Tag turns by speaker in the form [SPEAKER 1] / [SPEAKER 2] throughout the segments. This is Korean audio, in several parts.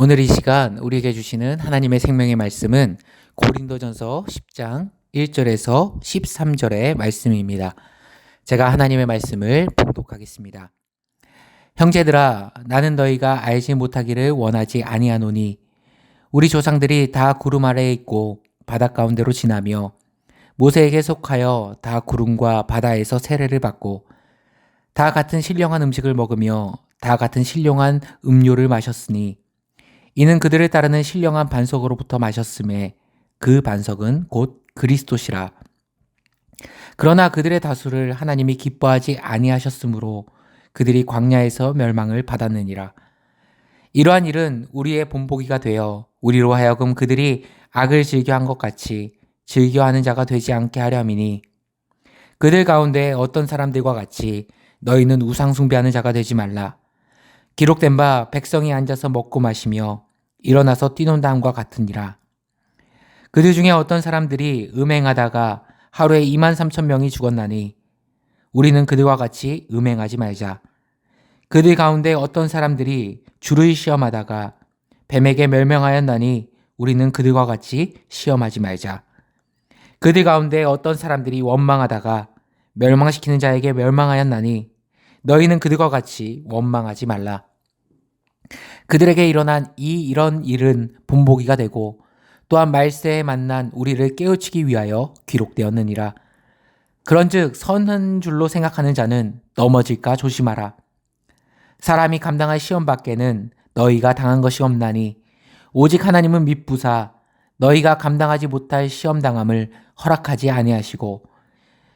[SPEAKER 1] 오늘 이 시간 우리에게 주시는 하나님의 생명의 말씀은 고린도전서 10장 1절에서 13절의 말씀입니다. 제가 하나님의 말씀을 봉독하겠습니다. 형제들아, 나는 너희가 알지 못하기를 원하지 아니하노니 우리 조상들이 다 구름 아래에 있고 바다 가운데로 지나며 모세에게 속하여 다 구름과 바다에서 세례를 받고 다 같은 신령한 음식을 먹으며 다 같은 신령한 음료를 마셨으니 이는 그들을 따르는 신령한 반석으로부터 마셨음에 그 반석은 곧 그리스도시라. 그러나 그들의 다수를 하나님이 기뻐하지 아니하셨으므로 그들이 광야에서 멸망을 받았느니라. 이러한 일은 우리의 본보기가 되어 우리로 하여금 그들이 악을 즐겨한 것 같이 즐겨하는 자가 되지 않게 하려 함이니 그들 가운데 어떤 사람들과 같이 너희는 우상 숭배하는 자가 되지 말라. 기록된 바 백성이 앉아서 먹고 마시며 일어나서 뛰논다함과 같으니라. 그들 중에 어떤 사람들이 음행하다가 하루에 23,000명이 죽었나니 우리는 그들과 같이 음행하지 말자. 그들 가운데 어떤 사람들이 주를 시험하다가 뱀에게 멸명하였나니 우리는 그들과 같이 시험하지 말자. 그들 가운데 어떤 사람들이 원망하다가 멸망시키는 자에게 멸망하였나니 너희는 그들과 같이 원망하지 말라. 그들에게 일어난 이런 일은 본보기가 되고 또한 말세에 만난 우리를 깨우치기 위하여 기록되었느니라. 그런즉 선한 줄로 생각하는 자는 넘어질까 조심하라. 사람이 감당할 시험 밖에는 너희가 당한 것이 없나니 오직 하나님은 미쁘사 너희가 감당하지 못할 시험 당함을 허락하지 아니하시고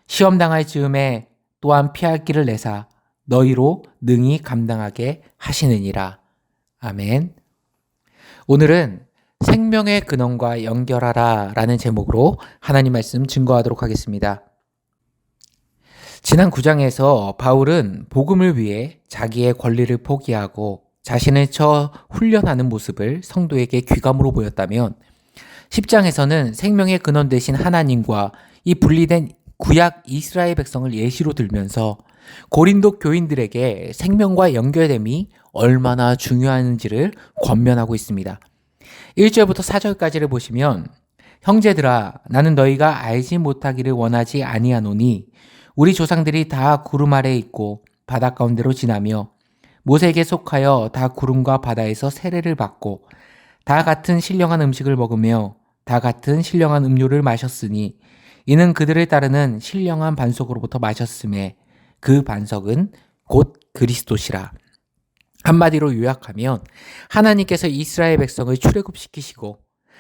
[SPEAKER 1] 시험 당할 즈음에 또한 피할 길을 내사 너희로 능히 감당하게 하시느니라. 아멘. 오늘은 생명의 근원과 연결하라 라는 제목으로 하나님 말씀 증거하도록 하겠습니다. 지난 9장에서 바울은 복음을 위해 자기의 권리를 포기하고 자신을 쳐 훈련하는 모습을 성도에게 귀감으로 보였다면 10장에서는 생명의 근원 되신 하나님과 이 분리된 구약 이스라엘 백성을 예시로 들면서 고린도 교인들에게 생명과 연결됨이 얼마나 중요한지를 권면하고 있습니다. 1절부터 4절까지를 보시면 형제들아, 나는 너희가 알지 못하기를 원하지 아니하노니 우리 조상들이 다 구름 아래에 있고 바다 가운데로 지나며 모세에게 속하여 다 구름과 바다에서 세례를 받고 다 같은 신령한 음식을 먹으며 다 같은 신령한 음료를 마셨으니 이는 그들을 따르는 신령한 반석으로부터 마셨음에 그 반석은 곧 그리스도시라. 한마디로 요약하면 하나님께서 이스라엘 백성을 출애굽시키시고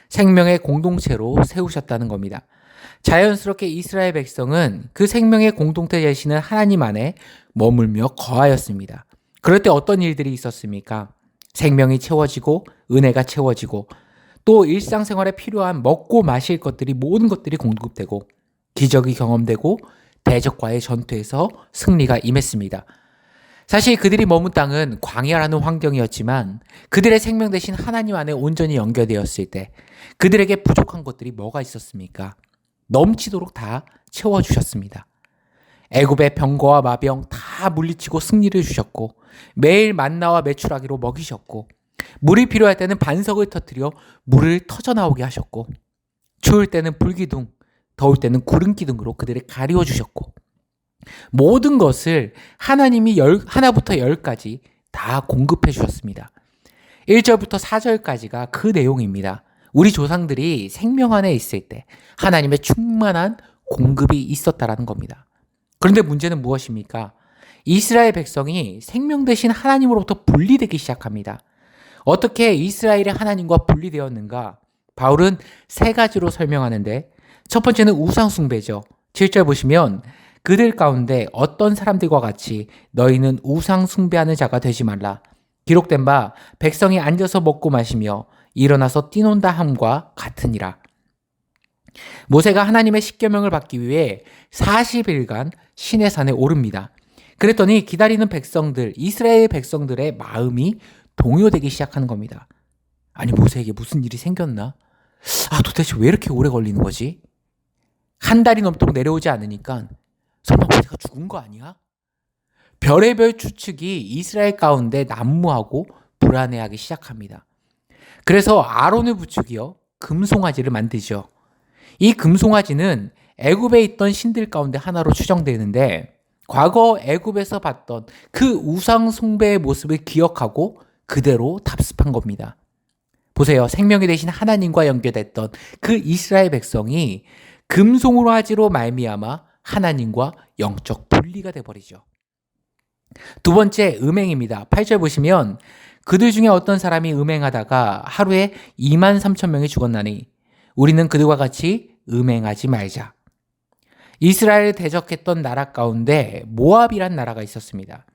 [SPEAKER 1] 생명의 공동체로 세우셨다는 겁니다. 자연스럽게 이스라엘 백성은 그 생명의 공동체 되시는 하나님 안에 머물며 거하였습니다. 그럴 때 어떤 일들이 있었습니까? 생명이 채워지고 은혜가 채워지고 또 일상생활에 필요한 먹고 마실 것들이 모든 것들이 공급되고 기적이 경험되고 대적과의 전투에서 승리가 임했습니다. 사실 그들이 머문 땅은 광야라는 환경이었지만 그들의 생명 대신 하나님 안에 온전히 연결되었을 때 그들에게 부족한 것들이 뭐가 있었습니까? 넘치도록 다 채워주셨습니다. 애굽의 병거와 마병 다 물리치고 승리를 주셨고 매일 만나와 메추라기로 먹이셨고 물이 필요할 때는 반석을 터뜨려 물을 터져나오게 하셨고 추울 때는 불기둥, 더울 때는 구름기둥으로 그들을 가리워 주셨고 모든 것을 하나님이 하나부터 열까지 다 공급해 주셨습니다. 1절부터 4절까지가 그 내용입니다. 우리 조상들이 생명 안에 있을 때 하나님의 충만한 공급이 있었다라는 겁니다. 그런데 문제는 무엇입니까? 이스라엘 백성이 생명 대신 하나님으로부터 분리되기 시작합니다. 어떻게 이스라엘의 하나님과 분리되었는가? 바울은 세 가지로 설명하는데 첫 번째는 우상 숭배죠. 7절 보시면 그들 가운데 어떤 사람들과 같이 너희는 우상 숭배하는 자가 되지 말라. 기록된 바 백성이 앉아서 먹고 마시며 일어나서 뛰논다 함과 같으니라. 모세가 하나님의 십계명을 받기 위해 40일간 시내산에 오릅니다. 그랬더니 기다리는 백성들, 이스라엘 백성들의 마음이 동요되기 시작하는 겁니다. 아니, 모세에게 무슨 일이 생겼나? 도대체 왜 이렇게 오래 걸리는 거지? 한 달이 넘도록 내려오지 않으니까 설마 모세가 죽은 거 아니야? 별의별 추측이 이스라엘 가운데 난무하고 불안해하기 시작합니다. 그래서 아론을 부추겨 금송아지를 만들죠. 이 금송아지는 애굽에 있던 신들 가운데 하나로 추정되는데 과거 애굽에서 봤던 그 우상 숭배의 모습을 기억하고 그대로 답습한 겁니다. 보세요. 생명이 되신 하나님과 연결됐던 그 이스라엘 백성이 금송아지로 말미암아 하나님과 영적 분리가 돼버리죠. 두 번째, 음행입니다. 8절 보시면 그들 중에 어떤 사람이 음행하다가 하루에 2만 3천 명이 죽었나니 우리는 그들과 같이 음행하지 말자. 이스라엘을 대적했던 나라 가운데 모압이란 나라가 있었습니다.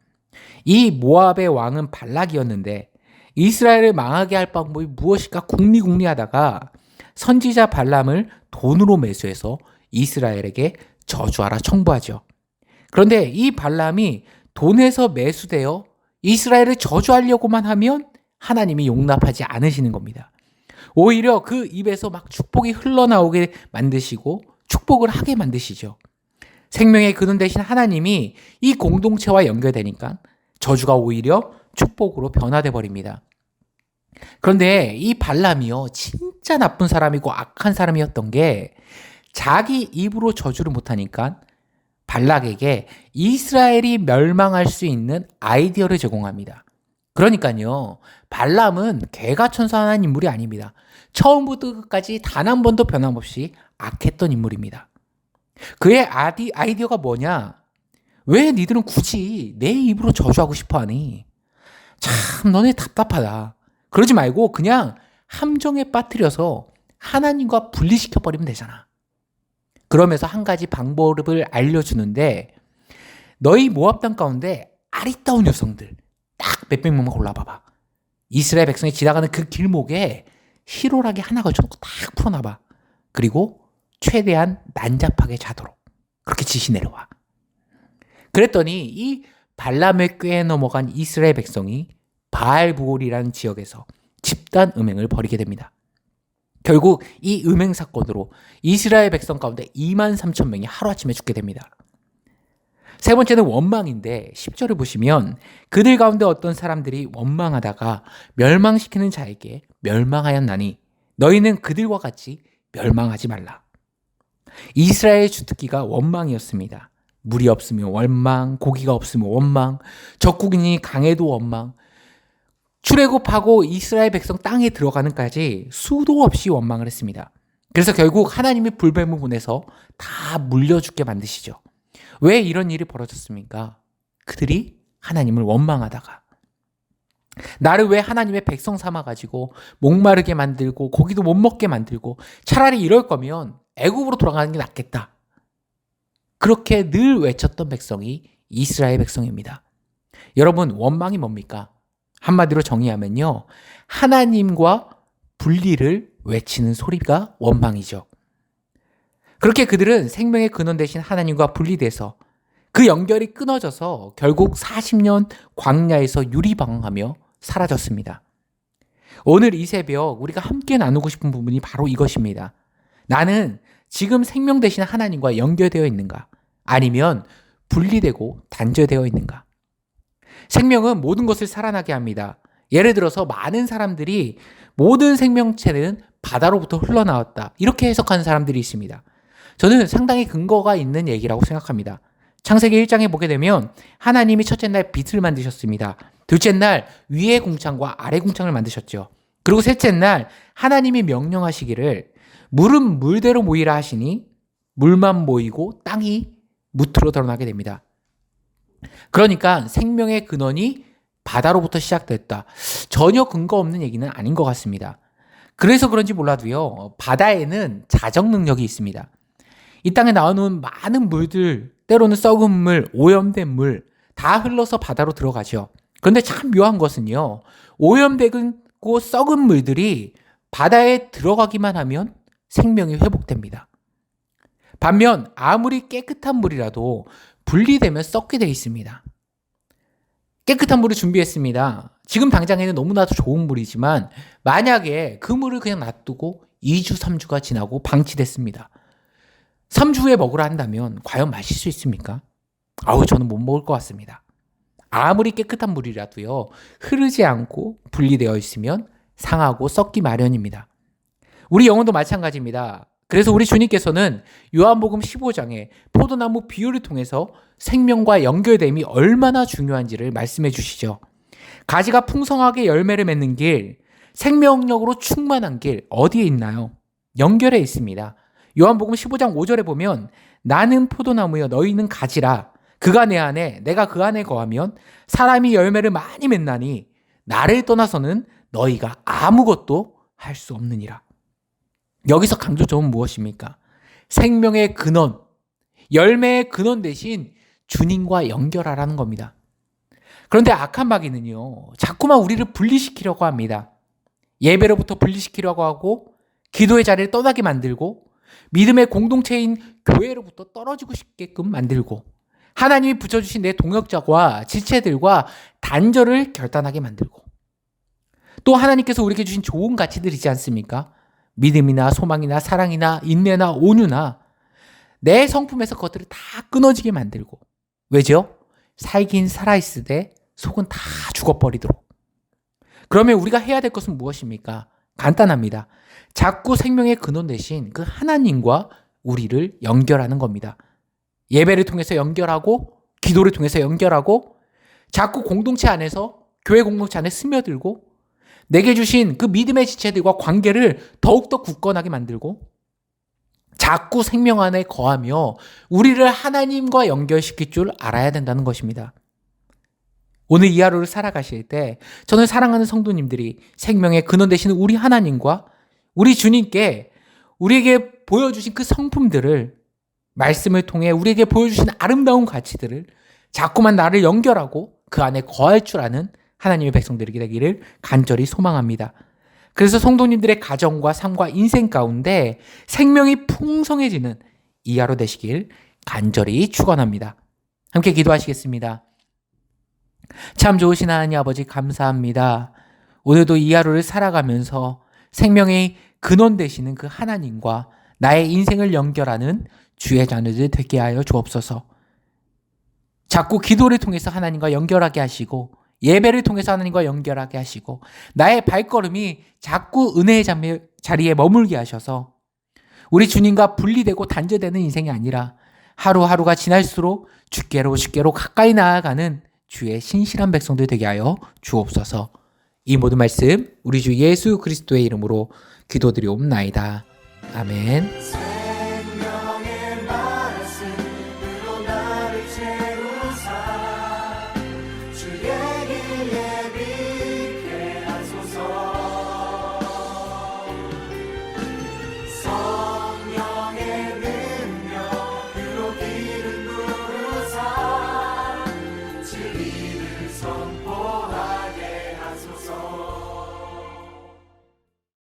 [SPEAKER 1] 이 모압의 왕은 발락이었는데 이스라엘을 망하게 할 방법이 무엇일까 궁리궁리하다가 선지자 발람을 돈으로 매수해서 이스라엘에게 저주하라 청부하죠. 그런데 이 발람이 돈에서 매수되어 이스라엘을 저주하려고만 하면 하나님이 용납하지 않으시는 겁니다. 오히려 그 입에서 막 축복이 흘러나오게 만드시고 축복을 하게 만드시죠. 생명의 근원 되신 하나님이 이 공동체와 연결되니까 저주가 오히려 축복으로 변화돼 버립니다. 그런데 이 발람이요, 진짜 나쁜 사람이고 악한 사람이었던 게 자기 입으로 저주를 못하니까 발락에게 이스라엘이 멸망할 수 있는 아이디어를 제공합니다. 그러니까요, 발람은 개가천선한 인물이 아닙니다. 처음부터 끝까지 단 한 번도 변함없이 악했던 인물입니다. 그의 아이디어가 뭐냐? 왜 니들은 굳이 내 입으로 저주하고 싶어 하니? 참 너네 답답하다. 그러지 말고 그냥 함정에 빠뜨려서 하나님과 분리시켜버리면 되잖아. 그러면서 한 가지 방법을 알려주는데 너희 모압 땅 가운데 아리따운 여성들 딱 몇백 명만 골라봐봐. 이스라엘 백성이 지나가는 그 길목에 희로하게 하나 걸쳐놓고 딱 풀어놔봐. 그리고 최대한 난잡하게 자도록 그렇게 지시 내려와. 그랬더니 이 발람의 꾀에 넘어간 이스라엘 백성이 바알부올이라는 지역에서 집단 음행을 벌이게 됩니다. 결국 이 음행 사건으로 이스라엘 백성 가운데 2만 3천 명이 하루아침에 죽게 됩니다. 세 번째는 원망인데 10절을 보시면 그들 가운데 어떤 사람들이 원망하다가 멸망시키는 자에게 멸망하였나니 너희는 그들과 같이 멸망하지 말라. 이스라엘 주특기가 원망이었습니다. 물이 없으면 원망, 고기가 없으면 원망, 적국인이 강해도 원망, 출애굽하고 이스라엘 백성 땅에 들어가는까지 수도 없이 원망을 했습니다. 그래서 결국 하나님이 불뱀을 보내서 다 물려 죽게 만드시죠. 왜 이런 일이 벌어졌습니까? 그들이 하나님을 원망하다가 나를 왜 하나님의 백성 삼아가지고 목마르게 만들고 고기도 못 먹게 만들고 차라리 이럴 거면 애굽으로 돌아가는 게 낫겠다. 그렇게 늘 외쳤던 백성이 이스라엘 백성입니다. 여러분, 원망이 뭡니까? 한마디로 정의하면요, 하나님과 분리를 외치는 소리가 원망이죠. 그렇게 그들은 생명의 근원 되신 하나님과 분리돼서 그 연결이 끊어져서 결국 40년 광야에서 유리방황하며 사라졌습니다. 오늘 이 새벽 우리가 함께 나누고 싶은 부분이 바로 이것입니다. 나는 지금 생명 되신 하나님과 연결되어 있는가? 아니면 분리되고 단절되어 있는가? 생명은 모든 것을 살아나게 합니다. 예를 들어서 많은 사람들이 모든 생명체는 바다로부터 흘러나왔다, 이렇게 해석하는 사람들이 있습니다. 저는 상당히 근거가 있는 얘기라고 생각합니다. 창세기 1장에 보게 되면 하나님이 첫째 날 빛을 만드셨습니다. 둘째 날 위의 궁창과 아래 궁창을 만드셨죠. 그리고 셋째 날 하나님이 명령하시기를 물은 물대로 모이라 하시니 물만 모이고 땅이 무트로 드러나게 됩니다. 그러니까 생명의 근원이 바다로부터 시작됐다. 전혀 근거 없는 얘기는 아닌 것 같습니다. 그래서 그런지 몰라도요, 바다에는 자정 능력이 있습니다. 이 땅에 나오는 많은 물들, 때로는 썩은 물, 오염된 물 다 흘러서 바다로 들어가죠. 그런데 참 묘한 것은요, 오염되고 썩은 물들이 바다에 들어가기만 하면 생명이 회복됩니다. 반면 아무리 깨끗한 물이라도 분리되면 썩게 되어 있습니다. 깨끗한 물을 준비했습니다. 지금 당장에는 너무나도 좋은 물이지만 만약에 그 물을 그냥 놔두고 2주, 3주가 지나고 방치됐습니다. 3주 후에 먹으라 한다면 과연 마실 수 있습니까? 저는 못 먹을 것 같습니다. 아무리 깨끗한 물이라도요, 흐르지 않고 분리되어 있으면 상하고 썩기 마련입니다. 우리 영혼도 마찬가지입니다. 그래서 우리 주님께서는 요한복음 15장에 포도나무 비유를 통해서 생명과 연결됨이 얼마나 중요한지를 말씀해 주시죠. 가지가 풍성하게 열매를 맺는 길, 생명력으로 충만한 길 어디에 있나요? 연결해 있습니다. 요한복음 15장 5절에 보면 나는 포도나무여 너희는 가지라. 그가 내 안에 내가 그 안에 거하면 사람이 열매를 많이 맺나니 나를 떠나서는 너희가 아무것도 할 수 없느니라. 여기서 강조점은 무엇입니까? 생명의 근원, 열매의 근원 대신 주님과 연결하라는 겁니다. 그런데 악한 마귀는요, 자꾸만 우리를 분리시키려고 합니다. 예배로부터 분리시키려고 하고 기도의 자리를 떠나게 만들고 믿음의 공동체인 교회로부터 떨어지고 싶게끔 만들고 하나님이 붙여주신 내 동역자와 지체들과 단절을 결단하게 만들고 또 하나님께서 우리에게 주신 좋은 가치들이지 않습니까? 믿음이나 소망이나 사랑이나 인내나 온유나 내 성품에서 그것들을 다 끊어지게 만들고 왜죠? 살긴 살아있으되 속은 다 죽어버리도록. 그러면 우리가 해야 될 것은 무엇입니까? 간단합니다. 자꾸 생명의 근원 대신 그 하나님과 우리를 연결하는 겁니다. 예배를 통해서 연결하고 기도를 통해서 연결하고 자꾸 공동체 안에서 교회 공동체 안에 스며들고 내게 주신 그 믿음의 지체들과 관계를 더욱더 굳건하게 만들고 자꾸 생명 안에 거하며 우리를 하나님과 연결시킬 줄 알아야 된다는 것입니다. 오늘 이 하루를 살아가실 때 저는 사랑하는 성도님들이 생명의 근원 되시는 우리 하나님과 우리 주님께 우리에게 보여주신 그 성품들을 말씀을 통해 우리에게 보여주신 아름다운 가치들을 자꾸만 나를 연결하고 그 안에 거할 줄 아는 하나님의 백성들이 되기를 간절히 소망합니다. 그래서 성도님들의 가정과 삶과 인생 가운데 생명이 풍성해지는 이 하루 되시길 간절히 축원합니다. 함께 기도하시겠습니다. 참 좋으신 하나님 아버지 감사합니다. 오늘도 이 하루를 살아가면서 생명의 근원 되시는 그 하나님과 나의 인생을 연결하는 주의 자녀들 되게 하여 주옵소서. 자꾸 기도를 통해서 하나님과 연결하게 하시고 예배를 통해서 하나님과 연결하게 하시고 나의 발걸음이 자꾸 은혜의 자리에 머물게 하셔서 우리 주님과 분리되고 단절되는 인생이 아니라 하루하루가 지날수록 주께로 가까이 나아가는 주의 신실한 백성들 되게 하여 주옵소서. 이 모든 말씀 우리 주 예수 그리스도의 이름으로 기도드리옵나이다. 아멘.